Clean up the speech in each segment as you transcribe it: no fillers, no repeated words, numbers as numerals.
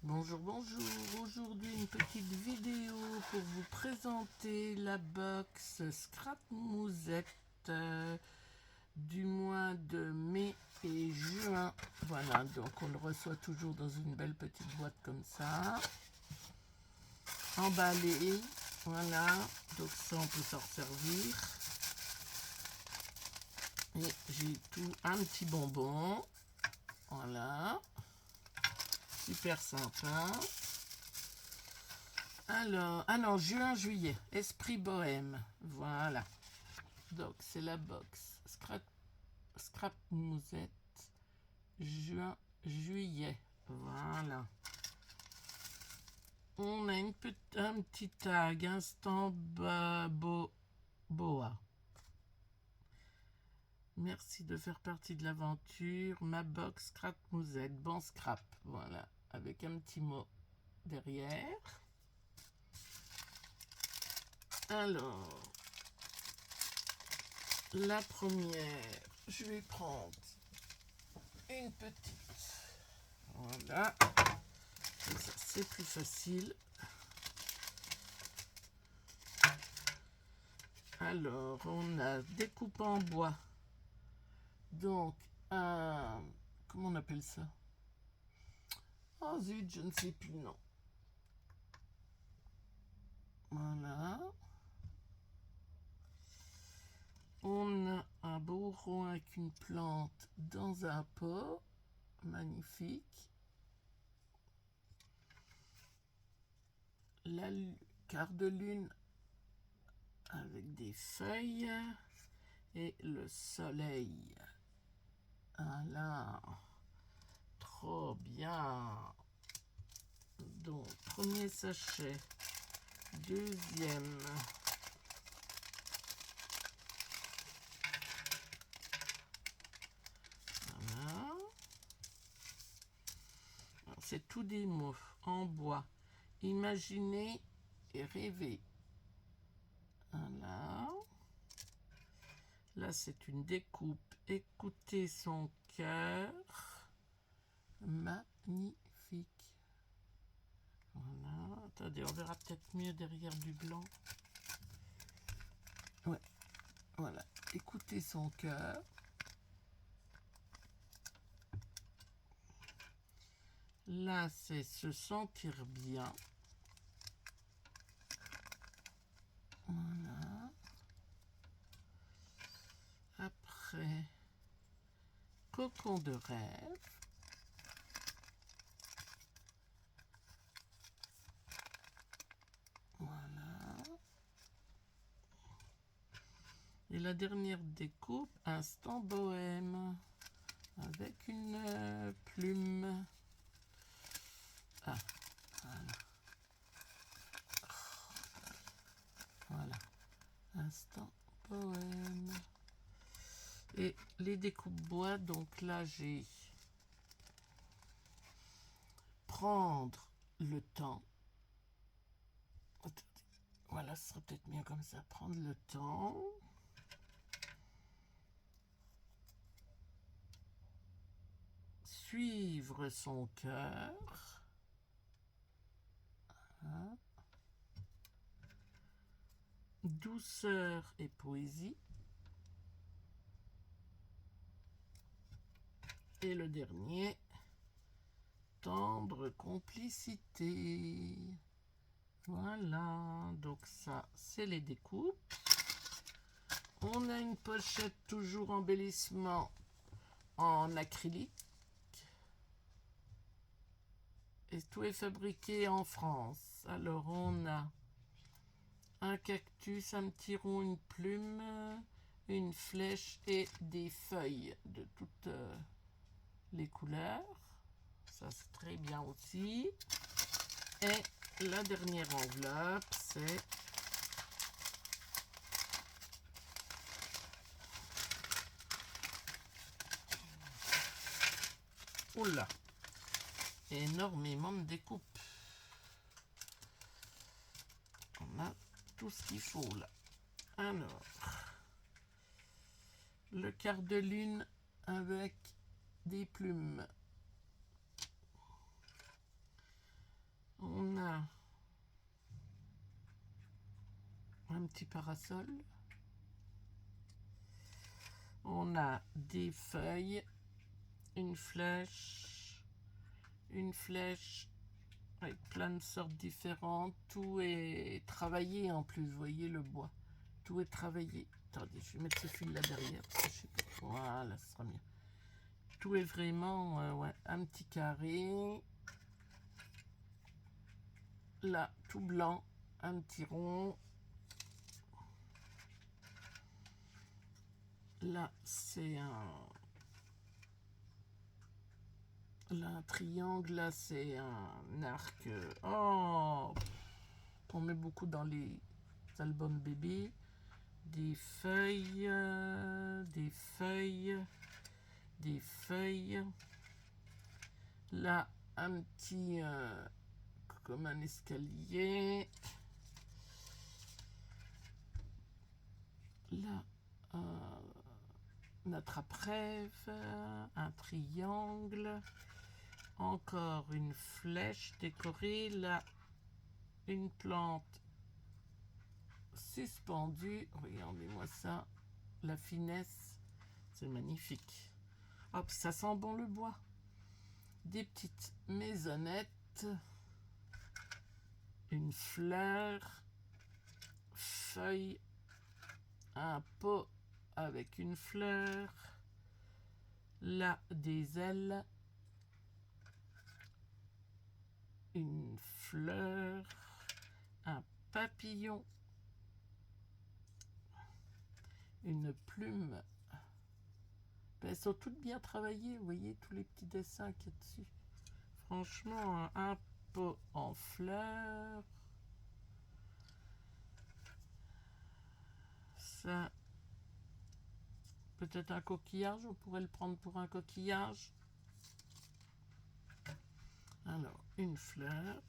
Bonjour, bonjour. Aujourd'hui, une petite vidéo pour vous présenter la box Scrap Musette du mois de mai et juin. Voilà, donc on le reçoit toujours dans une belle petite boîte comme ça. Emballé. Voilà, donc ça on peut s'en servir. Et j'ai tout un petit bonbon. Voilà. Super sympa. Alors, ah non, juin, juillet, Esprit Bohème. Voilà. Donc, c'est la box. Scrap Musette. Juin, juillet. Voilà. On a un petit tag. Instant Boa. Merci de faire partie de l'aventure. Ma box Scrap Musette. Bon scrap. Voilà. Avec un petit mot derrière. Alors, la première, je vais prendre une petite. Voilà. C'est plus facile. Alors, on a découpe en bois. Donc, un... Comment on appelle ça? Oh zut, je ne sais plus le nom. Voilà. On a un beau rond avec une plante dans un pot. Magnifique. La quart de lune avec des feuilles et le soleil. Voilà. Trop bien. Donc, premier sachet. Deuxième. Voilà. C'est tout des mots en bois. Imaginez et rêvez. Voilà. Là, c'est une découpe. Écoutez son cœur. Magnifique. Voilà. Attendez, on verra peut-être mieux derrière du blanc. Ouais. Voilà. Écoutez son cœur. Là, c'est se sentir bien. Voilà. Après, cocon de rêve. Voilà. Et la dernière découpe, instant bohème. Avec une plume. Ah, voilà. Voilà. Instant poème. Et les découpes bois, donc là j'ai prendre le temps. Voilà, ce sera peut-être mieux comme ça. Prendre le temps. Suivre son cœur. Voilà. Douceur et poésie. Et le dernier, tendre complicité. Voilà, donc ça, c'est les découpes. On a une pochette toujours embellissement en acrylique. Et tout est fabriqué en France. Alors, on a un cactus, un petit rond, une plume, une flèche et des feuilles de toutes les couleurs. Ça, c'est très bien aussi. Et la dernière enveloppe, c'est oula, énormément de découpes. On a tout ce qu'il faut là. Alors, le quart de lune avec des plumes. petit parasol. On a des feuilles, une flèche avec plein de sortes différentes. Tout est travaillé en plus, vous voyez le bois. Tout est travaillé. Attendez, je vais mettre ce fil là derrière. Parce que je sais pas. Voilà, ce sera mieux. Tout est vraiment ouais, un petit carré. Là, tout blanc, un petit rond. Là, c'est un triangle. Là, c'est un arc. Oh, on met beaucoup dans les albums bébés. Des feuilles, des feuilles, des feuilles. Là, un petit comme un escalier. Là, un attrape-rêve, un triangle, encore une flèche décorée. Là, une plante suspendue. Regardez-moi ça, la finesse, c'est magnifique. Hop, ça sent bon le bois. Des petites maisonnettes, une fleur, feuille, un pot avec une fleur, là des ailes, une fleur, un papillon, une plume. Elles sont toutes bien travaillées, vous voyez tous les petits dessins qu'il y a dessus. Franchement, un pot en fleurs. Ça, peut-être un coquillage, on pourrait le prendre pour un coquillage. Alors, une fleur,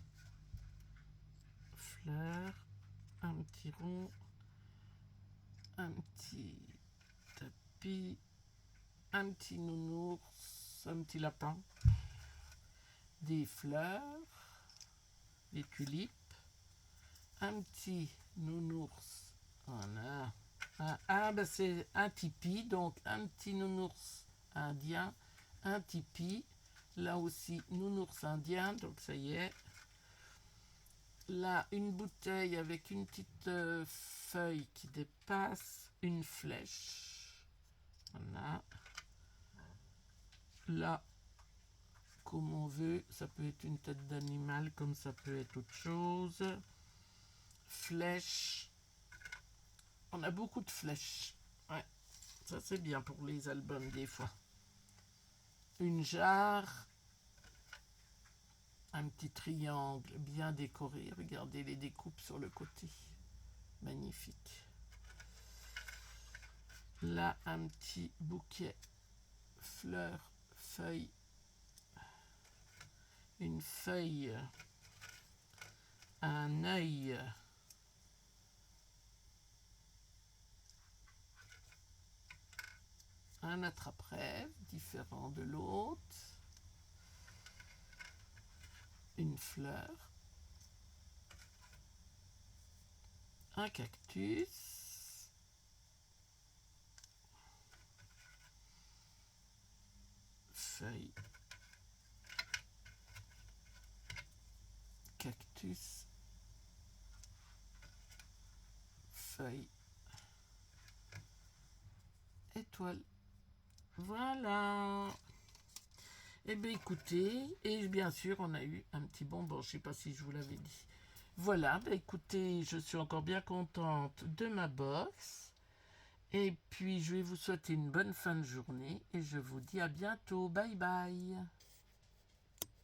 un petit rond, un petit tapis, un petit nounours, un petit lapin, des fleurs, des tulipes, un petit nounours, voilà. Ben c'est un tipi, donc un petit nounours indien, un tipi, là aussi nounours indien, donc ça y est. Là, une bouteille avec une petite feuille qui dépasse, une flèche. Voilà. Là, comme on veut, ça peut être une tête d'animal, comme ça peut être autre chose. Flèche. On a beaucoup de flèches. Ouais, ça c'est bien pour les albums des fois. Une jarre. Un petit triangle bien décoré. Regardez les découpes sur le côté. Magnifique. Là, un petit bouquet. Fleurs, feuilles. Une feuille. Un œil. Un attrape-rêve différent de l'autre. Une fleur. Un cactus. Feuille. Cactus. Feuille. Étoile. Voilà. Eh bien écoutez, et bien sûr on a eu un petit bonbon, je ne sais pas si je vous l'avais dit. Voilà, bah écoutez, je suis encore bien contente de ma box. Et puis je vais vous souhaiter une bonne fin de journée et je vous dis à bientôt. Bye bye.